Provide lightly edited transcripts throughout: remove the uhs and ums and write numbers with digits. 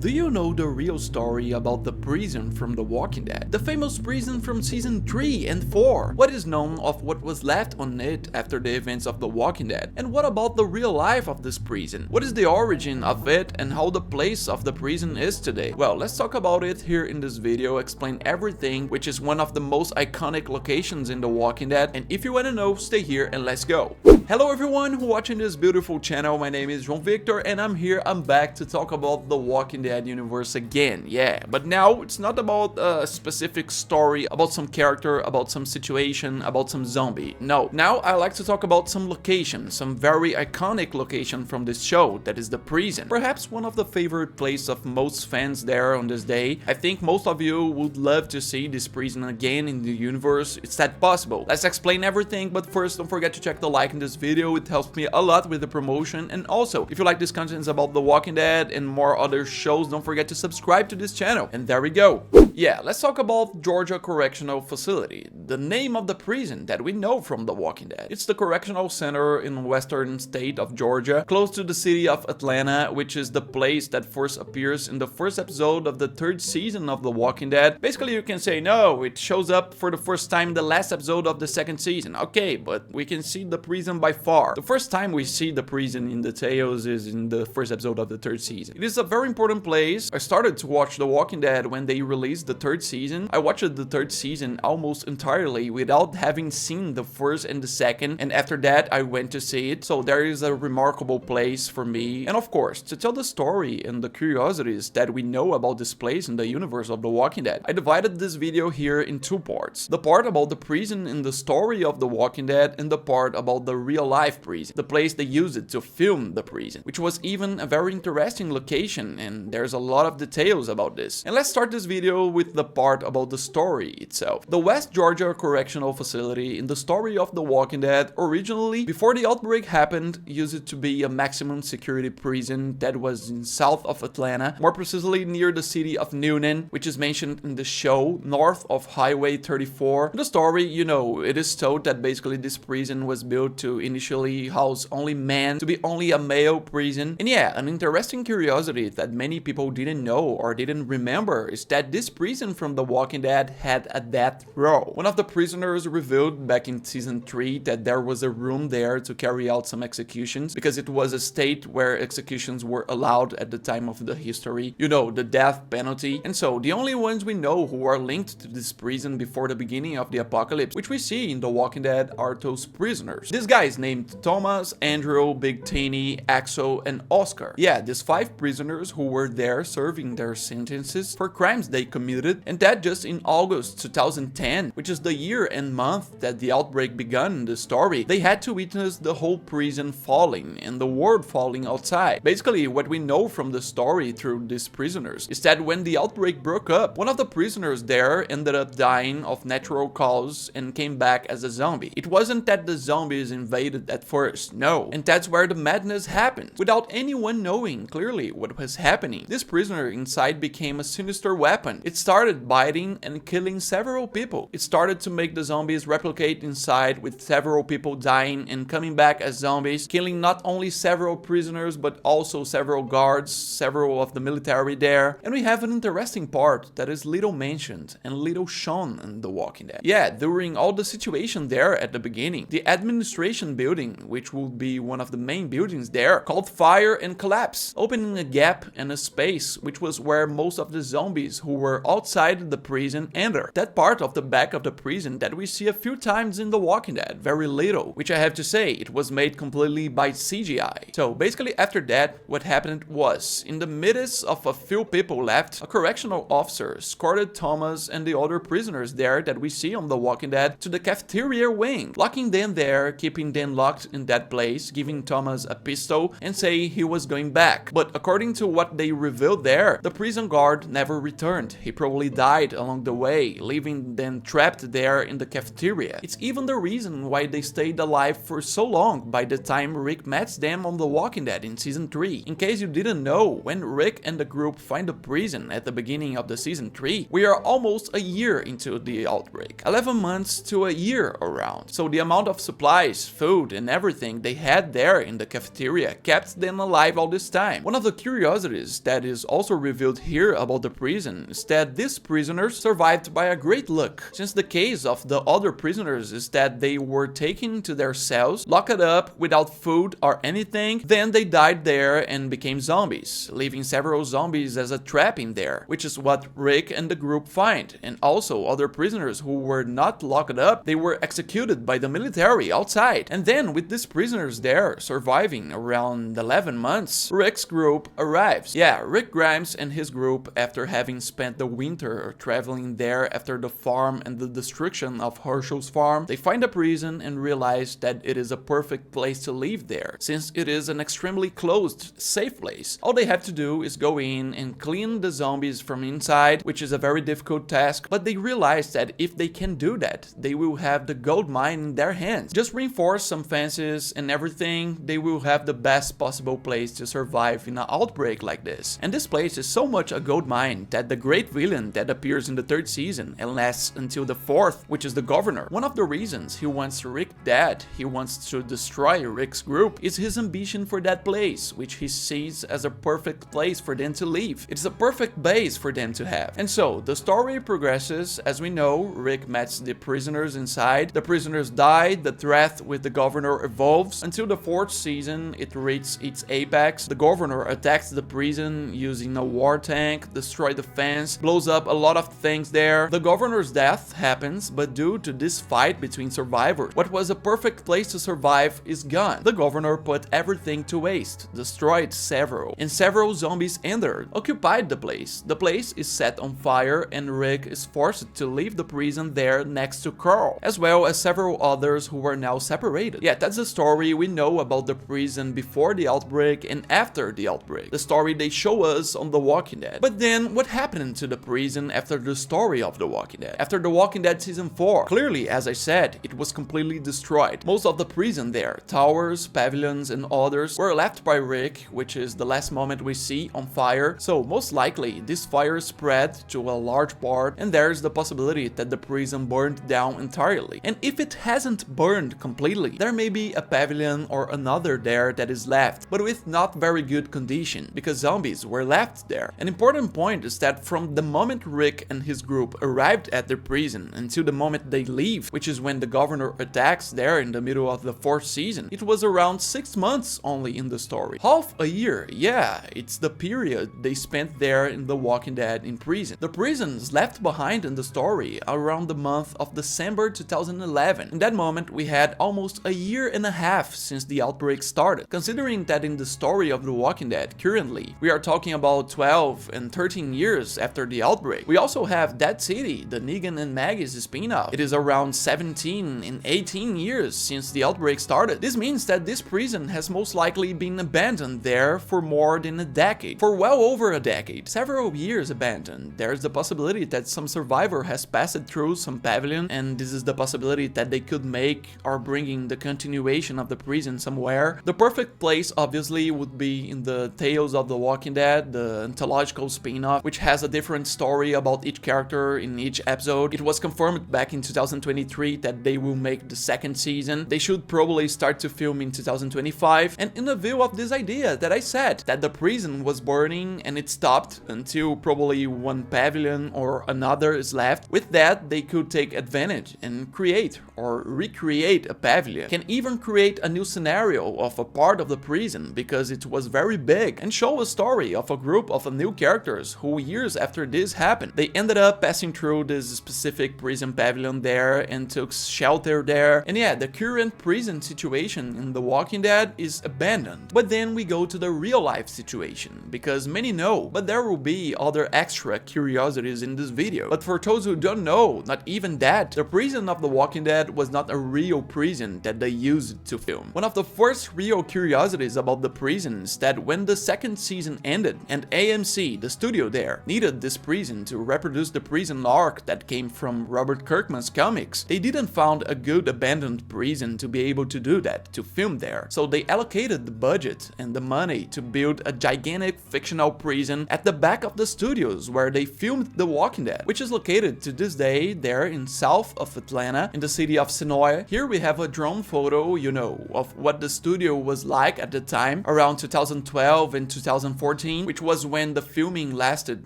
Do you know the real story about the prison from The Walking Dead? The famous prison from season 3 and 4? What is known of what was left on it after the events of The Walking Dead? And what about the real life of this prison? What is the origin of it and how the place of the prison is today? Well, let's talk about it here in this video, explain everything, which is one of the most iconic locations in The Walking Dead. And if you want to know, stay here and let's go. Hello everyone who watching this beautiful channel. My name is João Victor and I'm back to talk about The Walking Dead universe again. Yeah, but now it's not about a specific story, about some character, about some situation, about some zombie. No, now I like to talk about some location, some very iconic location from this show, that is the prison. Perhaps one of the favorite places of most fans there on this day. I think most of you would love to see this prison again in the universe. It's that possible. Let's explain everything, but first don't forget to check the like in this video. It helps me a lot with the promotion. And also, if you like this content about The Walking Dead and more other shows, don't forget to subscribe to this channel. And there we go. Yeah, let's talk about Georgia Correctional Facility, the name of the prison that we know from The Walking Dead. It's the correctional center in western state of Georgia, close to the city of Atlanta, which is the place that first appears in the first episode of the third season of The Walking Dead. Basically, you can say, no, it shows up for the first time in the last episode of the second season. Okay, but we can see the prison by far. The first time we see the prison in details is in the first episode of the third season. It is a very important place. I started to watch The Walking Dead when they released the third season. I watched the third season almost entirely without having seen the first and the second, and after that I went to see it. So there is a remarkable place for me, and of course to tell the story and the curiosities that we know about this place in the universe of The Walking Dead. I divided this video here in two parts: the part about the prison in the story of The Walking Dead, and the part about the real life prison, the place they used it to film the prison, which was even a very interesting location, and there's a lot of details about this. And let's start this video with the part about the story itself. The West Georgia Correctional Facility in the story of The Walking Dead originally, before the outbreak happened, used to be a maximum security prison that was in south of Atlanta, more precisely near the city of Newnan, which is mentioned in the show, north of Highway 34. In the story, you know, it is told that basically this prison was built to initially house only men, to be only a male prison. And yeah, an interesting curiosity that many people didn't know or didn't remember is that this prison from The Walking Dead had a death row. One of the prisoners revealed back in season 3 that there was a room there to carry out some executions, because it was a state where executions were allowed at the time of the history, you know, the death penalty. And so the only ones we know who are linked to this prison before the beginning of the apocalypse, which we see in The Walking Dead, are those prisoners. These guys named Thomas, Andrew, Big Teeny, Axel, and Oscar. Yeah, these 5 prisoners who were there serving their sentences for crimes they commuted, and that just in August 2010, which is the year and month that the outbreak began in the story. They had to witness the whole prison falling and the world falling outside. Basically, what we know from the story through these prisoners is that when the outbreak broke up, one of the prisoners there ended up dying of natural cause and came back as a zombie. It wasn't that the zombies invaded at first, no, and that's where the madness happened. Without anyone knowing clearly what was happening, this prisoner inside became a sinister weapon. It started biting and killing several people. It started to make the zombies replicate inside, with several people dying and coming back as zombies, killing not only several prisoners but also several guards, several of the military there. And we have an interesting part that is little mentioned and little shown in The Walking Dead. Yeah, during all the situation there at the beginning, the administration building, which would be one of the main buildings there, caught fire and collapsed, opening a gap and a space which was where most of the zombies who were outside the prison enter. That part of the back of the prison that we see a few times in The Walking Dead, very little, which I have to say, it was made completely by CGI. So basically after that, what happened was, in the midst of a few people left, a correctional officer escorted Thomas and the other prisoners there that we see on The Walking Dead to the cafeteria wing, locking them there, keeping them locked in that place, giving Thomas a pistol and say he was going back. But according to what they revealed there, the prison guard never returned. He probably died along the way, leaving them trapped there in the cafeteria. It's even the reason why they stayed alive for so long by the time Rick meets them on The Walking Dead in season 3. In case you didn't know, when Rick and the group find the prison at the beginning of the season 3, we are almost a year into the outbreak. 11 months to a year around. So the amount of supplies, food and everything they had there in the cafeteria kept them alive all this time. One of the curiosities that is also revealed here about the prison is that these prisoners survived by a great luck, since the case of the other prisoners is that they were taken to their cells, locked up without food or anything, then they died there and became zombies, leaving several zombies as a trap in there, which is what Rick and the group find. And also other prisoners who were not locked up, they were executed by the military outside. And then with these prisoners there surviving around 11 months, Rick's group arrives. Yeah, Rick Grimes and his group, after having spent the winter traveling there after the farm and the destruction of Herschel's farm, they find a prison and realize that it is a perfect place to live there, since it is an extremely closed, safe place. All they have to do is go in and clean the zombies from inside, which is a very difficult task, but they realize that if they can do that, they will have the gold mine in their hands. Just reinforce some fences and everything, they will have the best possible place to survive in an outbreak like this. And this place is so much a gold mine that the great villain that appears in the 3rd season and lasts until the 4th, which is the governor, one of the reasons he wants Rick dead, he wants to destroy Rick's group, is his ambition for that place, which he sees as a perfect place for them to live. It's a perfect base for them to have. And so the story progresses. As we know, Rick meets the prisoners inside, the prisoners die, the threat with the governor evolves until the 4th season. It reaches its apex. The governor attacks the prison using a war tank, destroys the fence, blows up a lot of things there. The governor's death happens, but due to this fight between survivors, what was a perfect place to survive is gone. The governor put everything to waste, destroyed several, and several zombies entered, occupied the place. The place is set on fire and Rick is forced to leave the prison there next to Carl, as well as several others who were now separated. Yeah, that's the story we know about the prison before the outbreak and after the outbreak. The story they show us on The Walking Dead. But then, what happened to the prison after the story of The Walking Dead? After The Walking Dead season 4, clearly, as I said, it was completely destroyed. Most of the prison there, towers, pavilions and others, were left by Rick, which is the last moment we see, on fire. So most likely this fire spread to a large part and there's the possibility that the prison burned down entirely. And if it hasn't burned completely, there may be a pavilion or another there that is left, but with not very good condition, because zombies were left there. An important point is that from the moment Rick and his group arrived at the prison until the moment they leave, which is when the governor attacks there in the middle of the 4th season, it was around 6 months only in the story. Half a year, yeah, it's the period they spent there in The Walking Dead in prison. The prisons left behind in the story around the month of December 2011. In that moment, we had almost a year and a half since the outbreak started. Considering that in the story of The Walking Dead, currently, we are talking about 12 and 13 years after the outbreak. We also have Dead City, the Negan and Maggie's spin-off. It is around 17 and 18 years since the outbreak started. This means that this prison has most likely been abandoned there for more than a decade. For well over a decade. Several years abandoned. There's the possibility that some survivor has passed through some pavilion, and this is the possibility that they could make or bringing the continuation of the prison somewhere. The perfect place obviously would be in the Tales of the Walking Dead, the anthological spin-off, which has a different story about each character in each episode. It was confirmed back in 2023 that they will make the 2nd season. They should probably start to film in 2025, and in the view of this idea that I said, that the prison was burning and it stopped until probably one pavilion or another is left. With that, they could take advantage and create or recreate a pavilion, can even create a new scenario of a part of the prison because it was very big, and show a story of a group of new characters who years after this happened, they ended up passing through this specific prison pavilion there and took shelter there. And yeah, the current prison situation in The Walking Dead is abandoned. But then we go to the real life situation, because many know, but there will be other extra curiosities in this video. But for those who don't know, not even that, the prison of The Walking Dead was not a real prison that they used to film. One of the first real curiosities about the prison is that when the 2nd season ended and AMC, the studio there, needed this prison to reproduce the prison arc that came from Robert Kirkman's comics, they didn't found a good abandoned prison to be able to do that, to film there. So they allocated the budget and the money to build a gigantic fictional prison at the back of the studios where they filmed The Walking Dead, which is located to this day there in south of Atlanta in the city of Senoia. Here we have a drone photo, you know, of what the studio was like at the time around 2012 and 2014, which was when the filming lasted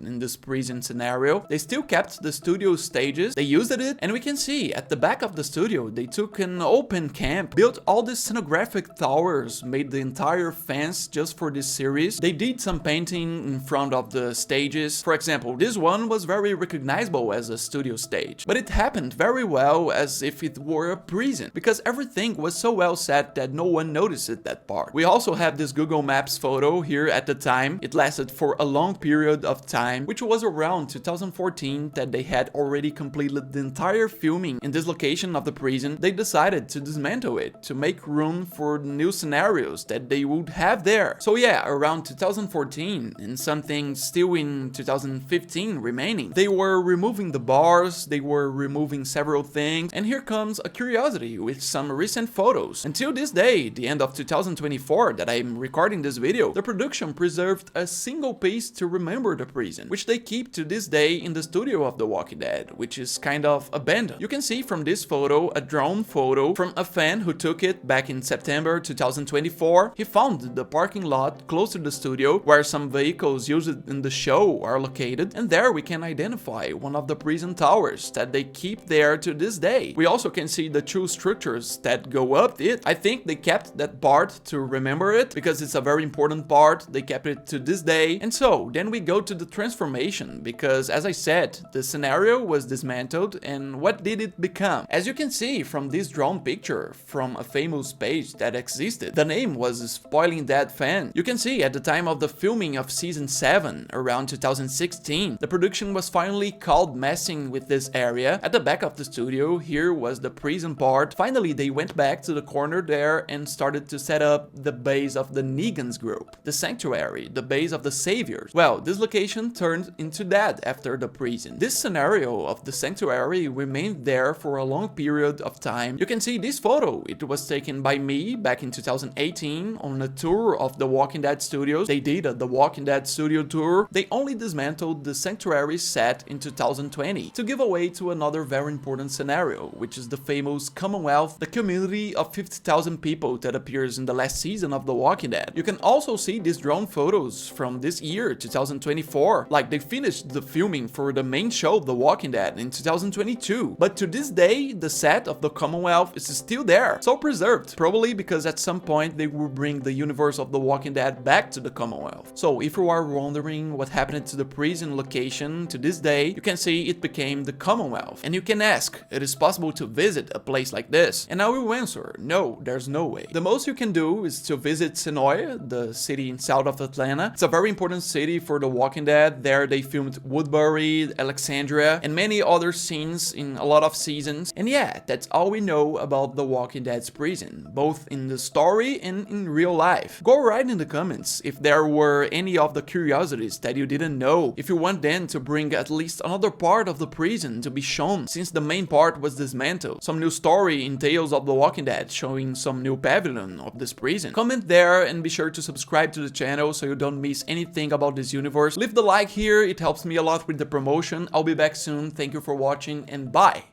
in this prison scenario. They still kept the studio stages, they used it, and we can see at the back of the studio they took an open camp, built all these scenographic towers, made the entire fence just for this series. They did some painting in front of the stages. For example, this one was very recognizable as a studio stage, but it happened very well as if it were a prison, because everything was so well set that no one noticed it, that part. We also have this Google Maps photo here at the time. It lasted for a long period of time, which was around 2014 that they had already completed the entire filming in this location of the prison. They decided to dismantle it to make room for the new scenarios that they would have there. So yeah, around 2014 and something still in 2015 remaining, they were removing the bars, they were removing several things, and here comes a curiosity with some recent photos. Until this day, the end of 2024 that I'm recording this video, the production preserved a single piece to remember the prison, which they keep to this day in the studio of The Walking Dead, which is kind of abandoned. You can see from this photo a drone photo from a fan who took it back in September 2024. He found the parking lot close to the studio where some vehicles used in the show are located, and there we can identify one of the prison towers that they keep there to this day. We also can see the two structures that go up it. I think they kept that part to remember it because it's a very important part. They kept it to this day. And so then we go to the transformation, because as I said, the scenario was dismantled, and what did it become? As you can see from this drone picture from a famous page that existed, the name was Spoiling Dead Fan. You can see at the time of the filming of season 7 around 2016, the production was finally called Messing with This Area. At the back of the studio here was the prison part. Finally they went back to the corner there and started to set up the base of the Negan's group, the sanctuary, the base of the saviors. Well, this location turned into that after the prison. This scenario of the sanctuary remained there for a long period of time. You can see this photo. It was taken by me back in 2018 on a tour of the Walking Dead studios. They did the Walking Dead studio tour. They only dismantled the sanctuary set in 2020 to give away to another very important scenario, which is the famous Commonwealth, the community of 50,000 people that appears in the last season of The Walking Dead. You can also see these drone photos from this year, 2024. Like, they finished the filming for the main show The Walking Dead in 2022, but to this day the set of the Commonwealth is still there, so preserved, probably because at some point they will bring the universe of The Walking Dead back to the Commonwealth. So if you are wondering what happened to the prison location to this day, you can see it became the Commonwealth. And you can ask, it is possible to visit a place like this? And I will answer, no, there's no way. The most you can do is to visit Senoia, the city in south of Atlanta. It's a very important city for The Walking Dead. There they filmed Woodbury, Alexandria, and many other scenes in a lot of seasons. And yeah, that's all we know about The Walking Dead's prison, both in the story and in real life. Go write in the comments if there were any of the curiosities that you didn't know, if you want them to bring at least another part of the prison to be shown since the main part was dismantled, some new story in Tales of The Walking Dead showing some new pavilion of this prison. Comment there and be sure to subscribe to the channel so you don't miss anything about this universe. Leave the like here, it helps me a lot with the promotion. I'll be back soon. Thank you for watching and bye!